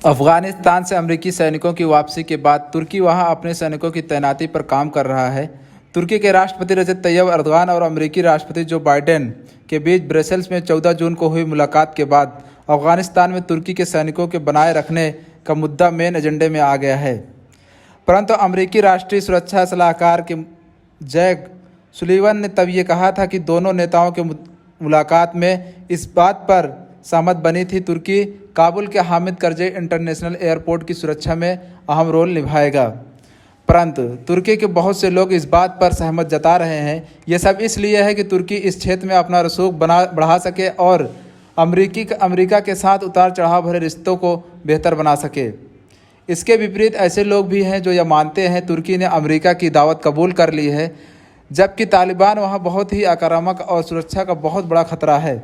अफगानिस्तान से अमेरिकी सैनिकों की वापसी के बाद तुर्की वहां अपने सैनिकों की तैनाती पर काम कर रहा है। तुर्की के राष्ट्रपति रजब तैयब एर्दोगान और अमेरिकी राष्ट्रपति जो बाइडेन के बीच ब्रसेल्स में 14 जून को हुई मुलाकात के बाद अफगानिस्तान में तुर्की के सैनिकों के बनाए रखने का मुद्दा मेन एजेंडे में आ गया है। परंतु अमेरिकी राष्ट्रीय सुरक्षा सलाहकार के जैक सुलिवन ने तब ये कहा था कि दोनों नेताओं के मुलाकात में इस बात पर सहमत बनी थी तुर्की काबुल के हामिद करज़ई इंटरनेशनल एयरपोर्ट की सुरक्षा में अहम रोल निभाएगा। परंतु तुर्की के बहुत से लोग इस बात पर सहमत जता रहे हैं। ये सब इसलिए है कि तुर्की इस क्षेत्र में अपना रसूख बढ़ा सके और अमेरिका के साथ उतार चढ़ाव भरे रिश्तों को बेहतर बना सके। इसके विपरीत ऐसे लोग भी हैं जो यह मानते हैं तुर्की ने अमेरिका की दावत कबूल कर ली है, जबकि तालिबान वहाँ बहुत ही आक्रामक और सुरक्षा का बहुत बड़ा खतरा है।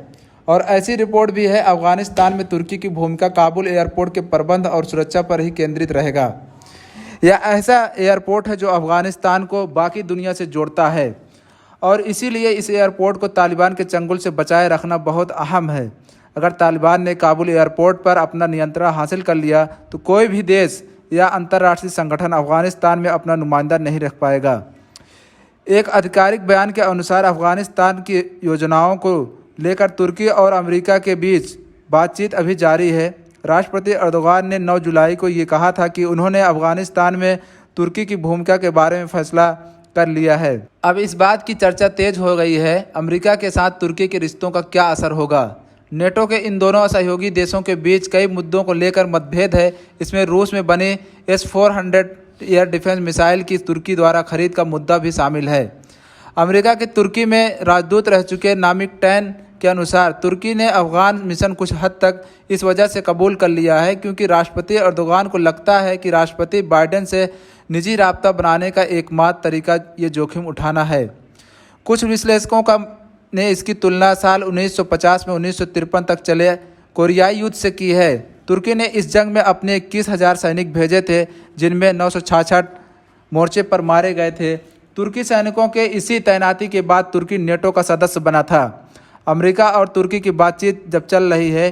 और ऐसी रिपोर्ट भी है अफगानिस्तान में तुर्की की भूमिका काबुल एयरपोर्ट के प्रबंध और सुरक्षा पर ही केंद्रित रहेगा। यह ऐसा एयरपोर्ट है जो अफगानिस्तान को बाकी दुनिया से जोड़ता है और इसीलिए इस एयरपोर्ट को तालिबान के चंगुल से बचाए रखना बहुत अहम है। अगर तालिबान ने काबुल एयरपोर्ट पर अपना नियंत्रण हासिल कर लिया तो कोई भी देश या अंतर्राष्ट्रीय संगठन अफगानिस्तान में अपना नुमाइंदा नहीं रख पाएगा। एक आधिकारिक बयान के अनुसार अफगानिस्तान की योजनाओं को लेकर तुर्की और अमेरिका के बीच बातचीत अभी जारी है। राष्ट्रपति एर्दोगान ने 9 जुलाई को ये कहा था कि उन्होंने अफगानिस्तान में तुर्की की भूमिका के बारे में फैसला कर लिया है। अब इस बात की चर्चा तेज हो गई है, अमेरिका के साथ तुर्की के रिश्तों का क्या असर होगा। नेटो के इन दोनों सहयोगी देशों के बीच कई मुद्दों को लेकर मतभेद है। इसमें रूस में बने S-400 एयर डिफेंस मिसाइल की तुर्की द्वारा खरीद का मुद्दा भी शामिल है। अमेरिका के तुर्की में राजदूत रह चुके नामिक टैन के अनुसार तुर्की ने अफगान मिशन कुछ हद तक इस वजह से कबूल कर लिया है क्योंकि राष्ट्रपति एर्दोगान को लगता है कि राष्ट्रपति बाइडेन से निजी राब्ता बनाने का एकमात्र तरीका ये जोखिम उठाना है। कुछ विश्लेषकों ने इसकी तुलना साल 1950 में 1953 तक चले कोरियाई युद्ध से की है। तुर्की ने इस जंग में अपने 21,000 सैनिक भेजे थे, जिनमें 966 मोर्चे पर मारे गए थे। तुर्की सैनिकों के इसी तैनाती के बाद तुर्की नेटो का सदस्य बना था। अमेरिका और तुर्की की बातचीत जब चल रही है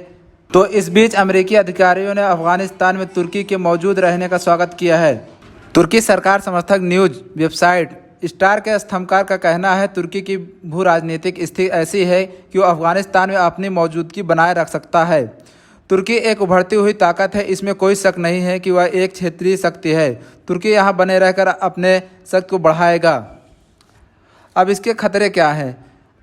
तो इस बीच अमेरिकी अधिकारियों ने अफगानिस्तान में तुर्की के मौजूद रहने का स्वागत किया है। तुर्की सरकार समर्थक न्यूज़ वेबसाइट स्टार के स्तंभकार का कहना है तुर्की की भू राजनीतिक स्थिति ऐसी है कि वो अफगानिस्तान में अपनी मौजूदगी बनाए रख सकता है। तुर्की एक उभरती हुई ताकत है, इसमें कोई शक नहीं है कि वह एक क्षेत्रीय शक्ति है। तुर्की यहाँ बने रहकर अपने शक्ति को बढ़ाएगा। अब इसके खतरे क्या हैं?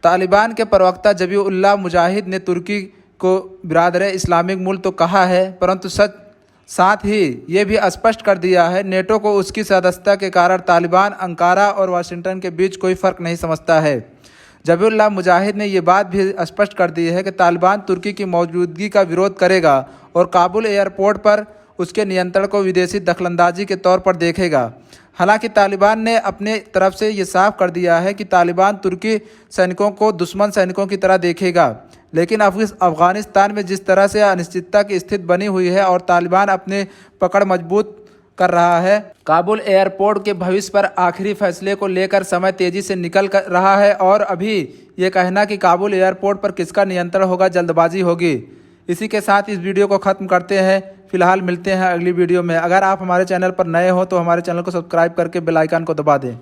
तालिबान के प्रवक्ता ज़बीहुल्लाह मुजाहिद ने तुर्की को बिरादर इस्लामिक मुल्क तो कहा है, परंतु साथ ही ये भी स्पष्ट कर दिया है नेटो को उसकी सदस्यता के कारण तालिबान अंकारा और वाशिंगटन के बीच कोई फ़र्क नहीं समझता है। ज़बीहुल्लाह मुजाहिद ने ये बात भी स्पष्ट कर दी है कि तालिबान तुर्की की मौजूदगी का विरोध करेगा और काबुल एयरपोर्ट पर उसके नियंत्रण को विदेशी दखलंदाजी के तौर पर देखेगा। हालांकि तालिबान ने अपने तरफ से ये साफ कर दिया है कि तालिबान तुर्की सैनिकों को दुश्मन सैनिकों की तरह देखेगा, लेकिन अफगानिस्तान में जिस तरह से अनिश्चितता की स्थिति बनी हुई है और तालिबान अपने पकड़ मजबूत कर रहा है, काबुल एयरपोर्ट के भविष्य पर आखिरी फैसले को लेकर समय तेजी से निकल रहा है और अभी ये कहना कि काबुल एयरपोर्ट पर किसका नियंत्रण होगा जल्दबाजी होगी। इसी के साथ इस वीडियो को ख़त्म करते हैं। फिलहाल मिलते हैं अगली वीडियो में। अगर आप हमारे चैनल पर नए हो तो हमारे चैनल को सब्सक्राइब करके बेल आइकन को दबा दें।